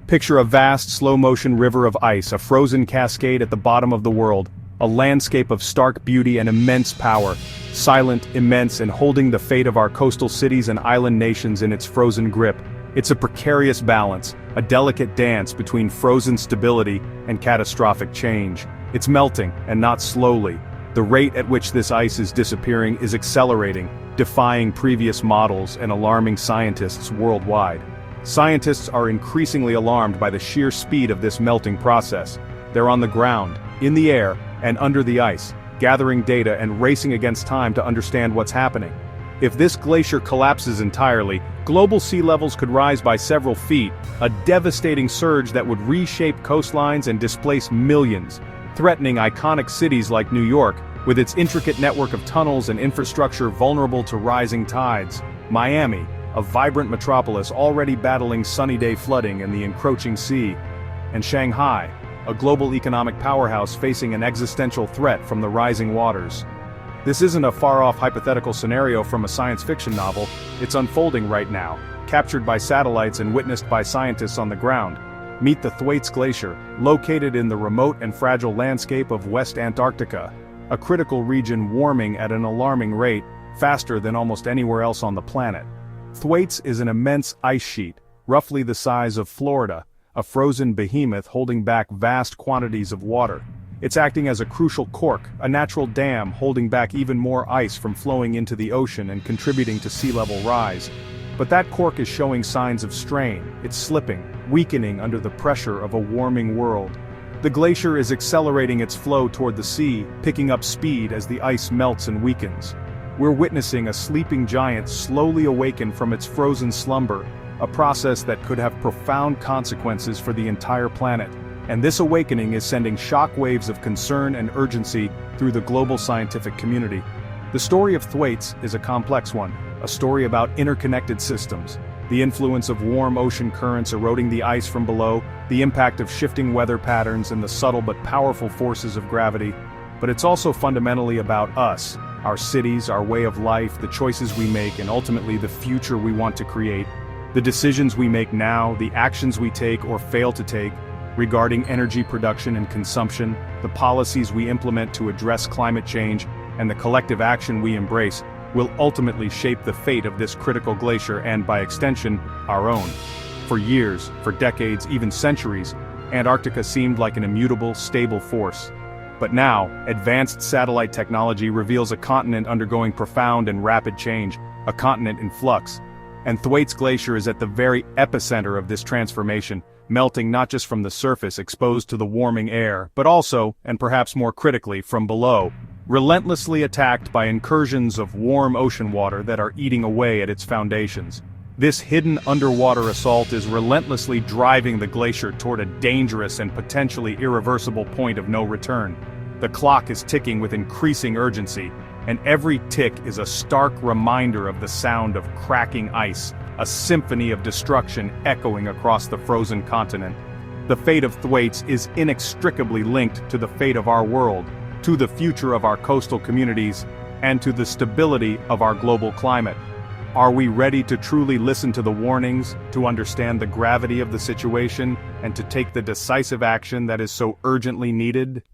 Picture a vast, slow-motion river of ice, a frozen cascade at the bottom of the world, a landscape of stark beauty and immense power, silent, immense, and holding the fate of our coastal cities and island nations in its frozen grip. It's a precarious balance, a delicate dance between frozen stability and catastrophic change. It's melting, and not slowly. The rate at which this ice is disappearing is accelerating, defying previous models and alarming scientists worldwide. Scientists are increasingly alarmed by the sheer speed of this melting process. They're on the ground, in the air, and under the ice, gathering data and racing against time to understand what's happening. If this glacier collapses entirely, global sea levels could rise by several feet, a devastating surge that would reshape coastlines and displace millions, threatening iconic cities like New York, with its intricate network of tunnels and infrastructure vulnerable to rising tides, Miami, a vibrant metropolis already battling sunny day flooding and the encroaching sea, and Shanghai, a global economic powerhouse facing an existential threat from the rising waters. This isn't a far-off hypothetical scenario from a science fiction novel, it's unfolding right now, captured by satellites and witnessed by scientists on the ground. Meet the Thwaites Glacier, located in the remote and fragile landscape of West Antarctica, a critical region warming at an alarming rate, faster than almost anywhere else on the planet. Thwaites is an immense ice sheet, roughly the size of Florida, a frozen behemoth holding back vast quantities of water. It's acting as a crucial cork, a natural dam holding back even more ice from flowing into the ocean and contributing to sea level rise. But that cork is showing signs of strain, it's slipping, weakening under the pressure of a warming world. The glacier is accelerating its flow toward the sea, picking up speed as the ice melts and weakens. We're witnessing a sleeping giant slowly awaken from its frozen slumber, a process that could have profound consequences for the entire planet. And this awakening is sending shock waves of concern and urgency through the global scientific community. The story of Thwaites is a complex one, a story about interconnected systems, the influence of warm ocean currents eroding the ice from below, the impact of shifting weather patterns and the subtle but powerful forces of gravity. But it's also fundamentally about us, our cities, our way of life, the choices we make, and ultimately the future we want to create. The decisions we make now, the actions we take or fail to take, regarding energy production and consumption, the policies we implement to address climate change, and the collective action we embrace, will ultimately shape the fate of this critical glacier and, by extension, our own. For years, for decades, even centuries, Antarctica seemed like an immutable, stable force. But now, advanced satellite technology reveals a continent undergoing profound and rapid change, a continent in flux. And Thwaites Glacier is at the very epicenter of this transformation, melting not just from the surface exposed to the warming air, but also, and perhaps more critically, from below, relentlessly attacked by incursions of warm ocean water that are eating away at its foundations. This hidden underwater assault is relentlessly driving the glacier toward a dangerous and potentially irreversible point of no return. The clock is ticking with increasing urgency, and every tick is a stark reminder of the sound of cracking ice, a symphony of destruction echoing across the frozen continent. The fate of Thwaites is inextricably linked to the fate of our world, to the future of our coastal communities, and to the stability of our global climate. Are we ready to truly listen to the warnings, to understand the gravity of the situation, and to take the decisive action that is so urgently needed?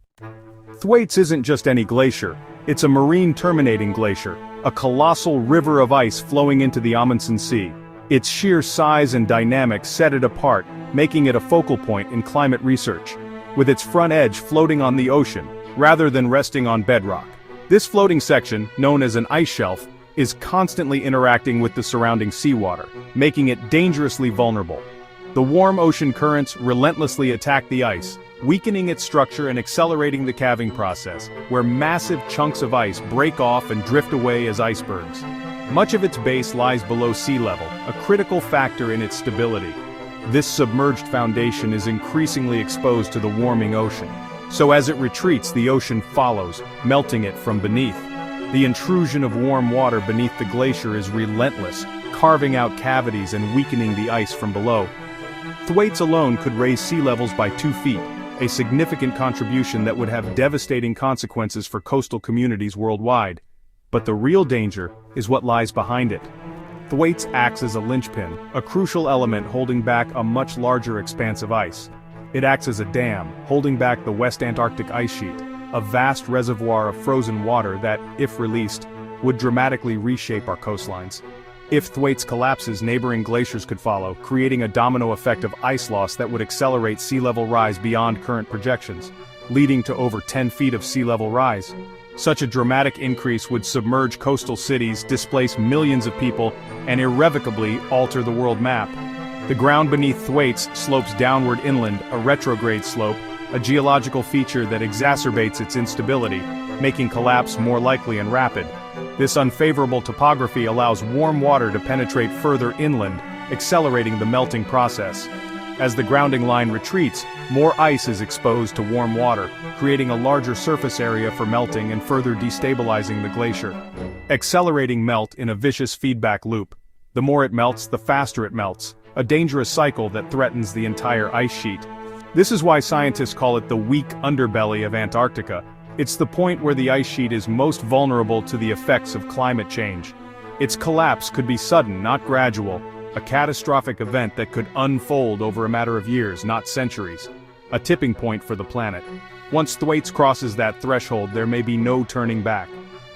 Thwaites isn't just any glacier, it's a marine terminating glacier, a colossal river of ice flowing into the Amundsen Sea. Its sheer size and dynamics set it apart, making it a focal point in climate research, with its front edge floating on the ocean, rather than resting on bedrock. This floating section, known as an ice shelf, is constantly interacting with the surrounding seawater, making it dangerously vulnerable. The warm ocean currents relentlessly attack the ice, weakening its structure and accelerating the calving process, where massive chunks of ice break off and drift away as icebergs. Much of its base lies below sea level, a critical factor in its stability. This submerged foundation is increasingly exposed to the warming ocean, so as it retreats, the ocean follows, melting it from beneath. The intrusion of warm water beneath the glacier is relentless, carving out cavities and weakening the ice from below. Thwaites alone could raise sea levels by 2 feet, a significant contribution that would have devastating consequences for coastal communities worldwide. But the real danger is what lies behind it. Thwaites acts as a linchpin, a crucial element holding back a much larger expanse of ice. It acts as a dam, holding back the West Antarctic ice sheet, a vast reservoir of frozen water that, if released, would dramatically reshape our coastlines. If Thwaites collapses, neighboring glaciers could follow, creating a domino effect of ice loss that would accelerate sea level rise beyond current projections, leading to over 10 feet of sea level rise. Such a dramatic increase would submerge coastal cities, displace millions of people, and irrevocably alter the world map. The ground beneath Thwaites slopes downward inland, a retrograde slope, a geological feature that exacerbates its instability, making collapse more likely and rapid. This unfavorable topography allows warm water to penetrate further inland, accelerating the melting process. As the grounding line retreats, more ice is exposed to warm water, creating a larger surface area for melting and further destabilizing the glacier. Accelerating melt in a vicious feedback loop. The more it melts, the faster it melts, a dangerous cycle that threatens the entire ice sheet. This is why scientists call it the weak underbelly of Antarctica. It's the point where the ice sheet is most vulnerable to the effects of climate change. Its collapse could be sudden, not gradual, a catastrophic event that could unfold over a matter of years, not centuries. A tipping point for the planet. Once Thwaites crosses that threshold, there may be no turning back.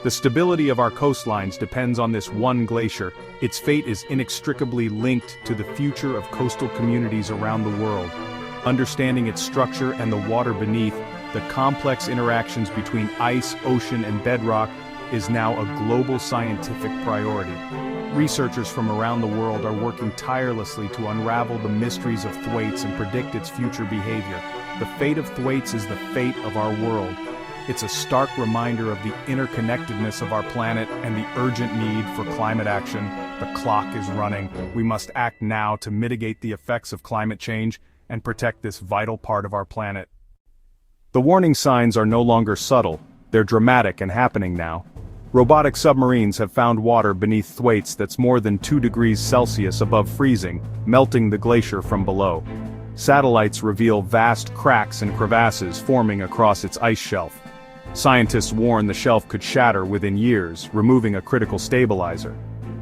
The stability of our coastlines depends on this one glacier. Its fate is inextricably linked to the future of coastal communities around the world. Understanding its structure and the water beneath, the complex interactions between ice, ocean, and bedrock, is now a global scientific priority. Researchers from around the world are working tirelessly to unravel the mysteries of Thwaites and predict its future behavior. The fate of Thwaites is the fate of our world. It's a stark reminder of the interconnectedness of our planet and the urgent need for climate action. The clock is running. We must act now to mitigate the effects of climate change and protect this vital part of our planet. The warning signs are no longer subtle. They're dramatic and happening now. Robotic submarines have found water beneath Thwaites that's more than 2 degrees Celsius above freezing, melting the glacier from below. Satellites reveal vast cracks and crevasses forming across its ice shelf. Scientists warn the shelf could shatter within years, removing a critical stabilizer.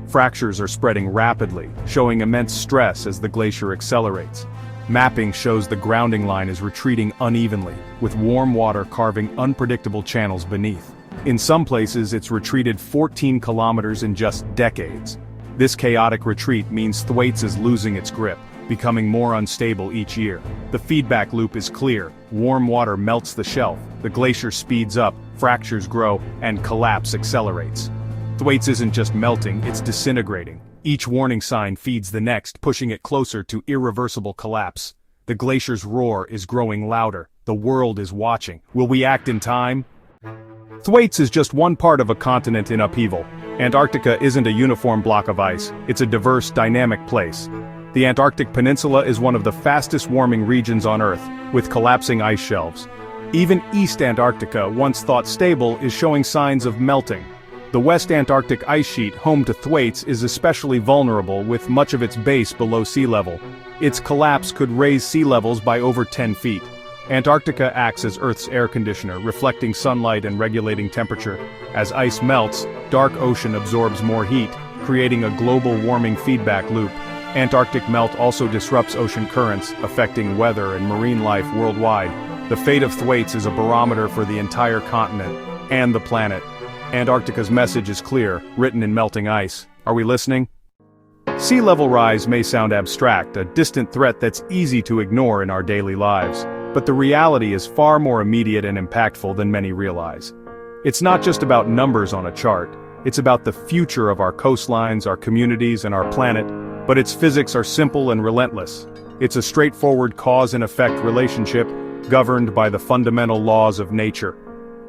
Fractures are spreading rapidly, showing immense stress as the glacier accelerates. Mapping shows the grounding line is retreating unevenly, with warm water carving unpredictable channels beneath. In some places, it's retreated 14 kilometers in just decades. This chaotic retreat means Thwaites is losing its grip, becoming more unstable each year. The feedback loop is clear. Warm water melts the shelf, the glacier speeds up, fractures grow, and collapse accelerates. Thwaites isn't just melting, it's disintegrating. Each warning sign feeds the next, pushing it closer to irreversible collapse. The glacier's roar is growing louder. The world is watching. Will we act in time? Thwaites is just one part of a continent in upheaval. Antarctica isn't a uniform block of ice, it's a diverse, dynamic place. The Antarctic Peninsula is one of the fastest warming regions on Earth, with collapsing ice shelves. Even East Antarctica, once thought stable, is showing signs of melting. The West Antarctic ice sheet, home to Thwaites, is especially vulnerable, with much of its base below sea level. Its collapse could raise sea levels by over 10 feet. Antarctica acts as Earth's air conditioner, reflecting sunlight and regulating temperature. As ice melts, dark ocean absorbs more heat, creating a global warming feedback loop. Antarctic melt also disrupts ocean currents, affecting weather and marine life worldwide. The fate of Thwaites is a barometer for the entire continent and the planet. Antarctica's message is clear, written in melting ice. Are we listening? Sea level rise may sound abstract, a distant threat that's easy to ignore in our daily lives. But the reality is far more immediate and impactful than many realize. It's not just about numbers on a chart. It's about the future of our coastlines, our communities, and our planet. But its physics are simple and relentless. It's a straightforward cause and effect relationship, governed by the fundamental laws of nature.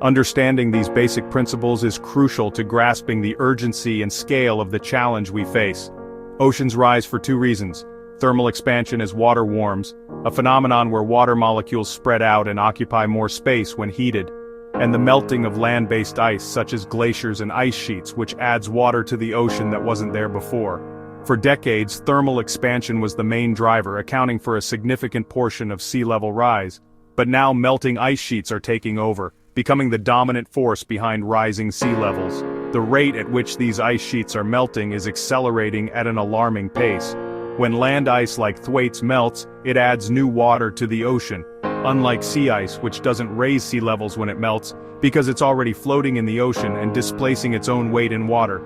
Understanding these basic principles is crucial to grasping the urgency and scale of the challenge we face. Oceans rise for 2 reasons. Thermal expansion as water warms, a phenomenon where water molecules spread out and occupy more space when heated, and the melting of land-based ice such as glaciers and ice sheets, which adds water to the ocean that wasn't there before. For decades, thermal expansion was the main driver, accounting for a significant portion of sea level rise. But now melting ice sheets are taking over, becoming the dominant force behind rising sea levels. The rate at which these ice sheets are melting is accelerating at an alarming pace. When land ice like Thwaites melts, it adds new water to the ocean, unlike sea ice, which doesn't raise sea levels when it melts, because it's already floating in the ocean and displacing its own weight in water.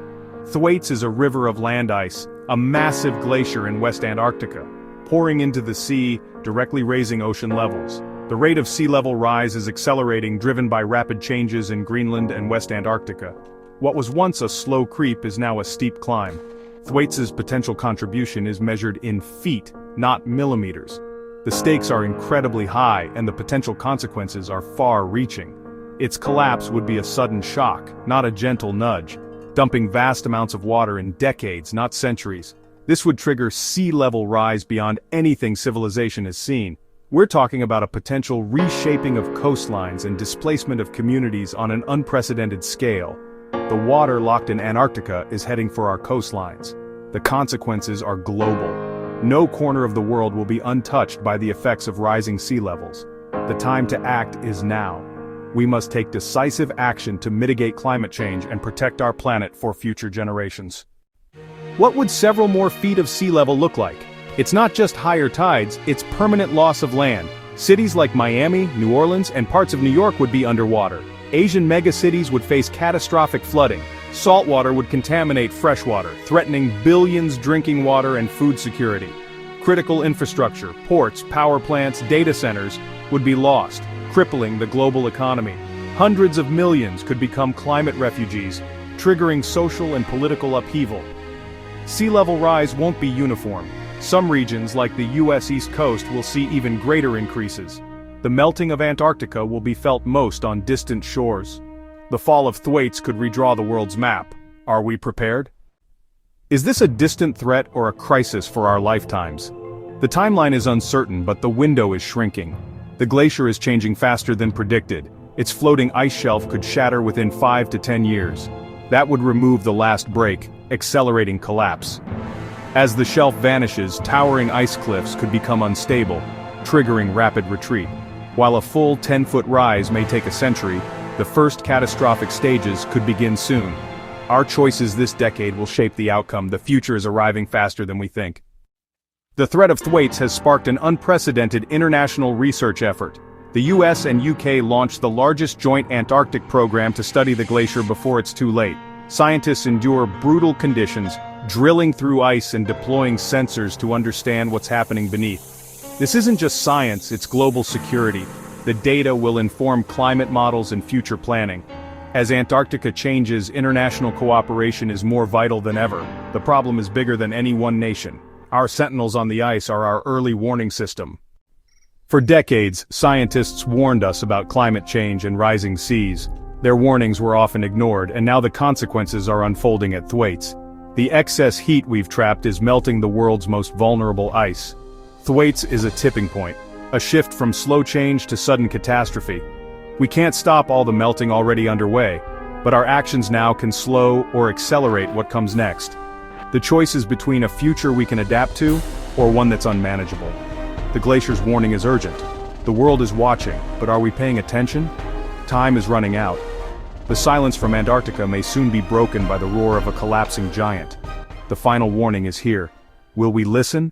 Thwaites is a river of land ice, a massive glacier in West Antarctica, pouring into the sea, directly raising ocean levels. The rate of sea level rise is accelerating, driven by rapid changes in Greenland and West Antarctica. What was once a slow creep is now a steep climb. Thwaites' potential contribution is measured in feet, not millimeters. The stakes are incredibly high, and the potential consequences are far-reaching. Its collapse would be a sudden shock, not a gentle nudge, dumping vast amounts of water in decades, not centuries. This would trigger sea level rise beyond anything civilization has seen. We're talking about a potential reshaping of coastlines and displacement of communities on an unprecedented scale. The water locked in Antarctica is heading for our coastlines. The consequences are global. No corner of the world will be untouched by the effects of rising sea levels. The time to act is now. We must take decisive action to mitigate climate change and protect our planet for future generations. What would several more feet of sea level look like? It's not just higher tides, it's permanent loss of land. Cities like Miami, New Orleans, and parts of New York would be underwater. Asian megacities would face catastrophic flooding. Saltwater would contaminate freshwater, threatening billions drinking water and food security. Critical infrastructure, ports, power plants, data centers would be lost, crippling the global economy. Hundreds of millions could become climate refugees, triggering social and political upheaval. Sea level rise won't be uniform. Some regions, like the U.S. East Coast, will see even greater increases. The melting of Antarctica will be felt most on distant shores. The fall of Thwaites could redraw the world's map. Are we prepared? Is this a distant threat or a crisis for our lifetimes? The timeline is uncertain, but the window is shrinking. The glacier is changing faster than predicted. Its floating ice shelf could shatter within 5 to 10 years. That would remove the last break, accelerating collapse. As the shelf vanishes, towering ice cliffs could become unstable, triggering rapid retreat. While a full 10-foot rise may take a century, the first catastrophic stages could begin soon. Our choices this decade will shape the outcome. The future is arriving faster than we think. The threat of Thwaites has sparked an unprecedented international research effort. The US and UK launched the largest joint Antarctic program to study the glacier before it's too late. Scientists endure brutal conditions, drilling through ice and deploying sensors to understand what's happening beneath. This isn't just science, it's global security. The data will inform climate models and future planning. As Antarctica changes, international cooperation is more vital than ever. The problem is bigger than any one nation. Our sentinels on the ice are our early warning system. For decades, scientists warned us about climate change and rising seas. Their warnings were often ignored, and now the consequences are unfolding at Thwaites. The excess heat we've trapped is melting the world's most vulnerable ice. Thwaites is a tipping point, a shift from slow change to sudden catastrophe. We can't stop all the melting already underway, but our actions now can slow or accelerate what comes next. The choice is between a future we can adapt to, or one that's unmanageable. The glacier's warning is urgent. The world is watching, but are we paying attention? Time is running out. The silence from Antarctica may soon be broken by the roar of a collapsing giant. The final warning is here. Will we listen,